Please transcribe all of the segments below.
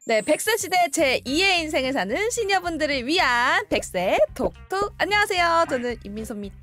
네, 100세 시대 제2의 인생을 사는 시니어분들을 위한 100세 톡톡. 안녕하세요. 저는 임민소입니다.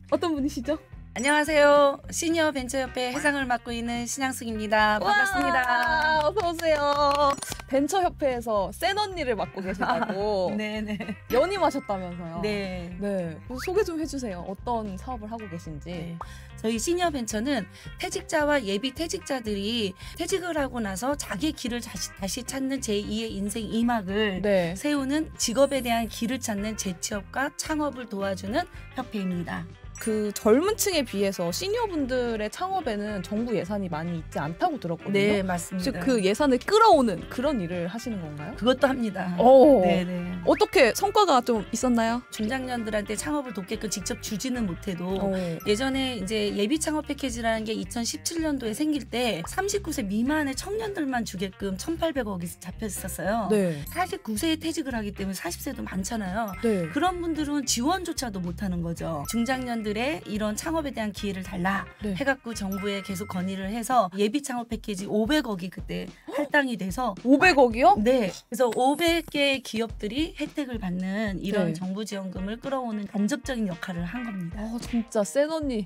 어떤 분이시죠? 안녕하세요. 시니어 벤처협회 회장을 맡고 있는 신양숙입니다. 반갑습니다. 어서오세요. 벤처협회에서 센 언니를 맡고 계시다고. 네네. 연임하셨다면서요? 네. 네. 소개 좀 해주세요. 어떤 사업을 하고 계신지. 네. 저희 시니어 벤처는 퇴직자와 예비 퇴직자들이 퇴직을 하고 나서 자기 길을 다시 찾는 제2의 인생 2막을 네. 세우는 직업에 대한 길을 찾는 재취업과 창업을 도와주는 협회입니다. 그 젊은 층에 비해서 시니어분들의 창업에는 정부 예산이 많이 있지 않다고 들었거든요. 네, 맞습니다. 즉 그 예산을 끌어오는 그런 일을 하시는 건가요? 그것도 합니다. 오. 네네. 어떻게 성과가 좀 있었나요? 중장년들한테 창업을 돕게끔 직접 주지는 못해도 네. 예전에 이제 예비 창업 패키지라는 게 2017년도에 생길 때 39세 미만의 청년들만 주게끔 1,800억이 잡혀 있었어요. 네. 49세에 퇴직을 하기 때문에 40세도 많잖아요. 네. 그런 분들은 지원조차도 못하는 거죠. 중장년들의 이런 창업에 대한 기회를 달라 네. 해갖고 정부에 계속 건의를 해서 예비 창업 패키지 500억이 그때 할당이 돼서 500억이요? 네. 그래서 500개의 기업들이 혜택을 받는 이런 네. 정부 지원금을 끌어오는 간접적인 역할을 한 겁니다. 진짜 센 언니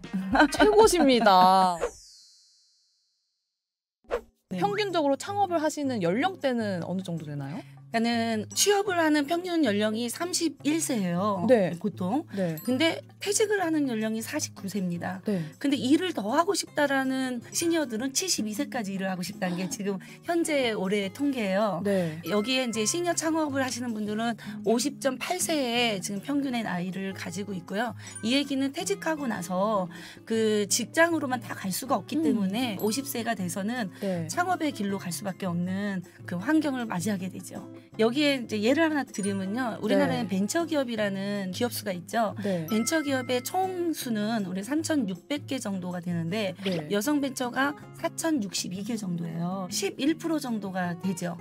최고십니다. 네. 평균적으로 창업을 하시는 연령대는 어느 정도 되나요? 그러니까는 취업을 하는 평균 연령이 31세예요. 네. 보통. 네. 근데 퇴직을 하는 연령이 49세입니다. 네. 근데 일을 더 하고 싶다라는 시니어들은 72세까지 일을 하고 싶다는 게 지금 현재 올해 통계예요. 네. 여기에 이제 시니어 창업을 하시는 분들은 50.8세에 지금 평균의 나이를 가지고 있고요. 이 얘기는 퇴직하고 나서 그 직장으로만 다 갈 수가 없기 때문에 50세가 돼서는 네. 창업의 길로 갈 수밖에 없는 그 환경을 맞이하게 되죠. 여기에 이제 예를 하나 드리면요. 우리나라에 벤처기업이라는 기업수가 있죠. 네. 벤처기업의 총 수는 우리 3,600개 정도가 되는데 네. 여성 벤처가 4,062개 정도예요. 11% 정도가 되죠.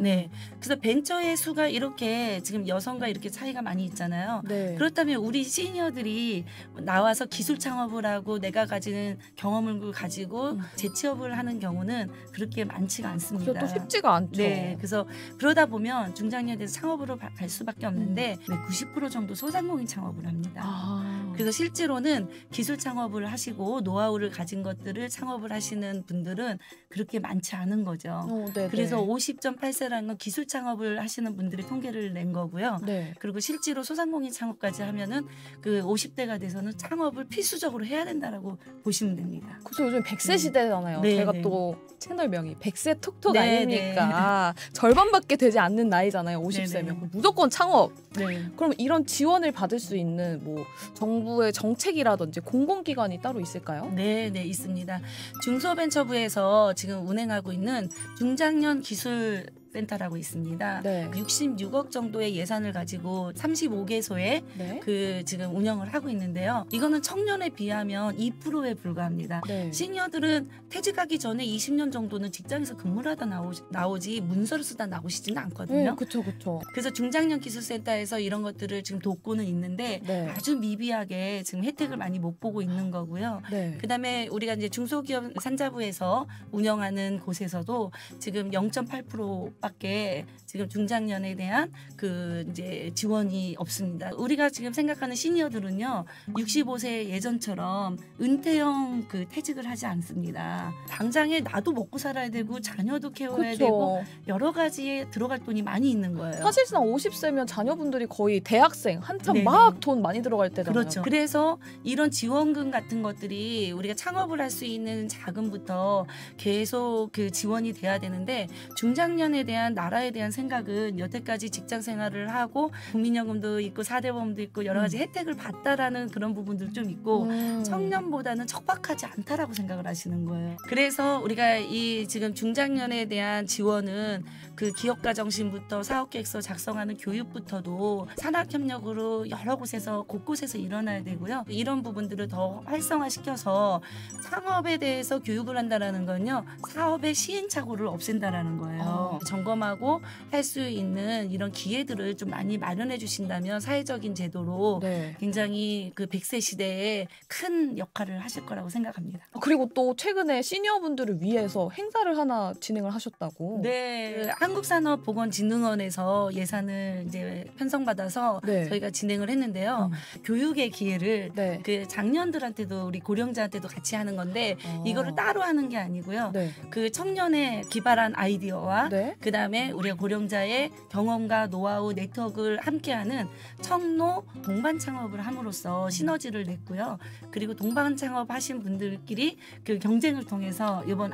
네. 그래서 벤처의 수가 이렇게 지금 여성과 이렇게 차이가 많이 있잖아요. 네. 그렇다면 우리 시니어들이 나와서 기술 창업을 하고 내가 가지는 경험을 가지고 재취업을 하는 경우는 그렇게 많지가 않습니다. 또 쉽지가 않죠. 네, 그래서 그러다 보면 중장년에 대해서 창업으로 갈 수밖에 없는데 90% 정도 소상공인 창업을 합니다. 그래서 실제로는 기술 창업을 하시고 노하우를 가진 것들을 창업을 하시는 분들은 그렇게 많지 않은 거죠. 그래서 50.8세라는 건 기술 창업을 하시는 분들의 통계를 낸 거고요. 네. 그리고 실제로 소상공인 창업까지 하면은 그 50대가 돼서는 창업을 필수적으로 해야 된다라고 보시면 됩니다. 그래서 요즘 100세 시대잖아요. 네, 제가 네. 또 채널명이 100세 톡톡 네, 아닙니까? 절반밖에 되지 않는 나이잖아요. 50세면. 네, 네. 무조건 창업. 네. 그럼 이런 지원을 받을 수 있는 뭐 정부의 정책이라든지 공공기관이 따로 있을까요? 네, 네, 있습니다. 중소벤처부에서 지금 운행하고 있는 중장년 기술 센터라고 있습니다. 네. 66억 정도의 예산을 가지고 35개소에 네. 그 지금 운영을 하고 있는데요. 이거는 청년에 비하면 2%에 불과합니다. 네. 시니어들은 퇴직하기 전에 20년 정도는 직장에서 근무를 하다 나오지 문서를 쓰다 나오시지는 않거든요. 그렇죠, 그렇죠. 그래서 중장년 기술센터에서 이런 것들을 지금 돕고는 있는데 네. 아주 미비하게 지금 혜택을 많이 못 보고 있는 거고요. 네. 그다음에 우리가 이제 중소기업 산자부에서 운영하는 곳에서도 지금 0.8%밖에 지금 중장년에 대한 그 이제 지원이 없습니다. 우리가 지금 생각하는 시니어들은요, 65세 예전처럼 은퇴형 그 퇴직을 하지 않습니다. 당장에 나도 먹고 살아야 되고 자녀도 케어해야 되고 여러 가지에 들어갈 돈이 많이 있는 거예요. 사실상 50세면 자녀분들이 거의 대학생 한참 네네. 막 돈 많이 들어갈 때잖아요. 그렇죠. 그래서 이런 지원금 같은 것들이 우리가 창업을 할 수 있는 자금부터 계속 그 지원이 돼야 되는데 중장년에 대한 나라에 대한 생각은 여태까지 직장 생활을 하고 국민연금도 있고 4대 보험도 있고 여러 가지 혜택을 받다라는 그런 부분도 좀 있고 청년보다는 척박하지 않다라고 생각을 하시는 거예요. 그래서 우리가 이 지금 중장년에 대한 지원은 그 기업가 정신부터 사업계획서 작성하는 교육부터도 산학협력으로 여러 곳에서 곳곳에서 일어나야 되고요. 이런 부분들을 더 활성화시켜서 창업에 대해서 교육을 한다라는 건요, 사업의 시행착오를 없앤다라는 거예요. 점검하고 할 수 있는 이런 기회들을 좀 많이 마련해 주신다면 사회적인 제도로 네. 굉장히 그 100세 시대에 큰 역할을 하실 거라고 생각합니다. 그리고 또 최근에 시니어분들을 위해서 행사를 하나 진행을 하셨다고. 네, 그 한국산업보건진흥원에서 예산을 이제 편성받아서 네. 저희가 진행을 했는데요. 교육의 기회를 네. 그 장년들한테도 우리 고령자한테도 같이 하는 건데 이거를 따로 하는 게 아니고요. 네. 그 청년의 기발한 아이디어와 네. 그다음에 우리가 고령자의 경험과 노하우 네트워크를 함께하는 청노 동반 창업을 함으로써 시너지를 냈고요. 그리고 동반 창업 하신 분들끼리 그 경쟁을 통해서 이번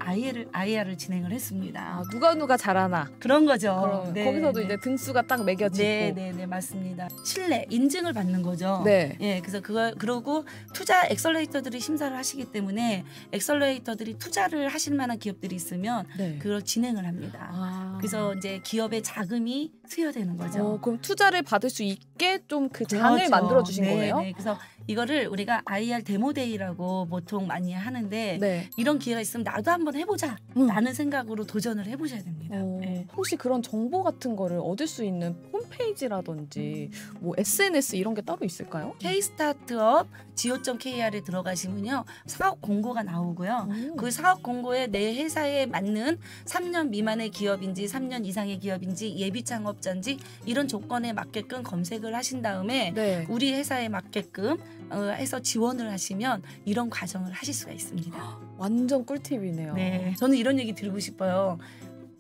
IR을 진행을 했습니다. 아, 누가 잘하나. 그런 거죠. 그럼 거기서도 이제 등수가 딱 매겨지고. 네, 맞습니다. 신뢰, 인증을 받는 거죠. 네. 예, 그래서 그러고 투자 엑셀러레이터들이 심사를 하시기 때문에 엑셀러레이터들이 투자를 하실 만한 기업들이 있으면 네. 그걸 진행을 합니다. 아. 그래서 이제 기업의 자금이 수여되는 거죠. 그럼 투자를 받을 수 있게 좀 그 장을 그렇죠. 만들어 주신 네, 거예요? 네. 그래서 이거를 우리가 IR 데모데이라고 보통 많이 하는데 네. 이런 기회가 있으면 나도 한번 해보자 라는 생각으로 도전을 해보셔야 됩니다. 네. 혹시 그런 정보 같은 거를 얻을 수 있는 홈페이지라든지 뭐 SNS 이런 게 따로 있을까요? K-스타트업 go.kr에 들어가시면요 사업 공고가 나오고요. 그 사업 공고에 내 회사에 맞는 3년 미만의 기업인지 3년 이상의 기업인지 예비 창업자인지 이런 조건에 맞게끔 검색을 하신 다음에 네. 우리 회사에 맞게끔 해서 지원을 하시면 이런 과정을 하실 수가 있습니다. 완전 꿀팁이네요. 네, 저는 이런 얘기 드리고 싶어요.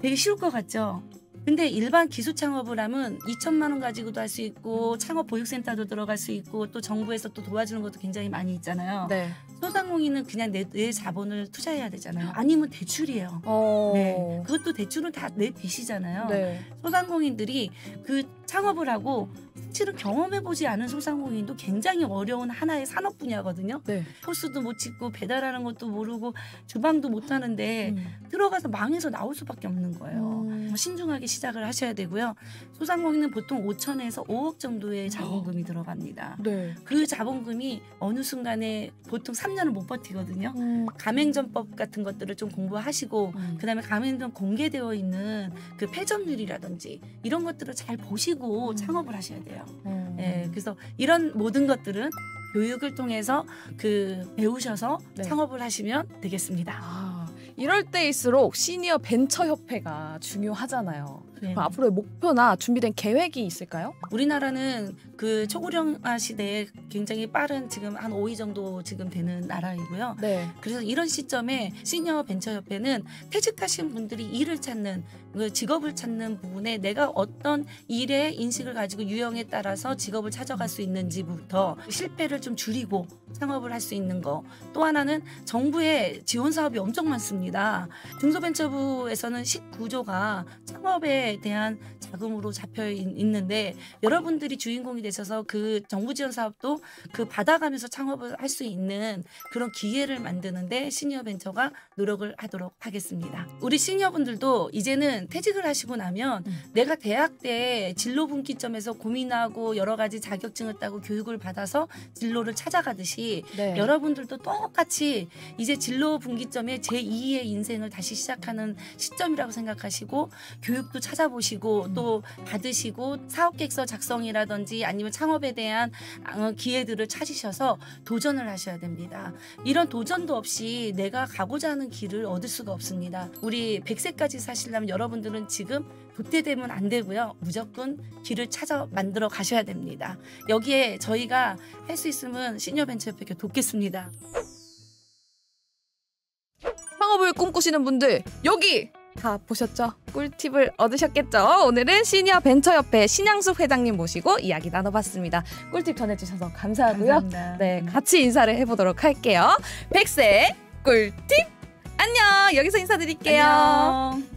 되게 쉬울 것 같죠? 근데 일반 기술 창업을 하면 2천만 원 가지고도 할 수 있고 창업 보육센터도 들어갈 수 있고 또 정부에서 또 도와주는 것도 굉장히 많이 있잖아요. 네. 소상공인은 그냥 내 자본을 투자해야 되잖아요. 아니면 대출이에요. 네, 그것도 대출은 다 내 빚이잖아요. 네. 소상공인들이 그 창업을 하고 실은 경험해보지 않은 소상공인도 굉장히 어려운 하나의 산업 분야거든요. 네. 포스도 못 짓고 배달하는 것도 모르고 주방도 못 하는데 들어가서 망해서 나올 수밖에 없는 거예요. 신중하게 시작을 하셔야 되고요. 소상공인은 보통 5천에서 5억 정도의 자본금이 들어갑니다. 네. 그 자본금이 어느 순간에 보통 3년을 못 버티거든요. 가맹점법 같은 것들을 좀 공부하시고 그다음에 가맹점 공개되어 있는 그 폐점률이라든지 이런 것들을 잘 보시고 창업을 하셔야 돼요. 예, 그래서 이런 모든 것들은 교육을 통해서 그 배우셔서 네. 창업을 하시면 되겠습니다. 아, 이럴 때일수록 시니어 벤처 협회가 중요하잖아요. 네. 그럼 앞으로의 목표나 준비된 계획이 있을까요? 우리나라는 그 초고령화 시대에 굉장히 빠른 지금 한 5위 정도 지금 되는 나라이고요. 네. 그래서 이런 시점에 시니어 벤처협회는 퇴직하신 분들이 일을 찾는 그 직업을 찾는 부분에 내가 어떤 일의 인식을 가지고 유형에 따라서 직업을 찾아갈 수 있는지부터 실패를 좀 줄이고 창업을 할 수 있는 거. 또 하나는 정부의 지원 사업이 엄청 많습니다. 중소벤처부에서는 19조가 창업에 대한 자금으로 잡혀 있는데 여러분들이 주인공이 되셔서 그 정부 지원 사업도 그 받아가면서 창업을 할 수 있는 그런 기회를 만드는데 시니어 벤처가 노력을 하도록 하겠습니다. 우리 시니어분들도 이제는 퇴직을 하시고 나면 내가 대학 때 진로 분기점에서 고민하고 여러 가지 자격증을 따고 교육을 받아서 진로를 찾아가듯이 네. 여러분들도 똑같이 이제 진로 분기점에 제2의 인생을 다시 시작하는 시점이라고 생각하시고 교육도 찾아보시고 또 받으시고 사업계획서 작성이라든지 아니면 창업에 대한 기회들을 찾으셔서 도전을 하셔야 됩니다. 이런 도전도 없이 내가 가고자 하는 길을 얻을 수가 없습니다. 우리 100세까지 사시려면 여러분들은 지금 도태되면 안 되고요. 무조건 길을 찾아 만들어 가셔야 됩니다. 여기에 저희가 할 수 있으면 시니어벤처협회 돕겠습니다. 창업을 꿈꾸시는 분들 여기 다 보셨죠? 꿀팁을 얻으셨겠죠? 오늘은 시니어 벤처협회 신양숙 회장님 모시고 이야기 나눠봤습니다. 꿀팁 전해주셔서 감사하고요. 감사합니다. 네, 같이 인사를 해보도록 할게요. 100세 꿀팁 안녕. 여기서 인사드릴게요. 안녕.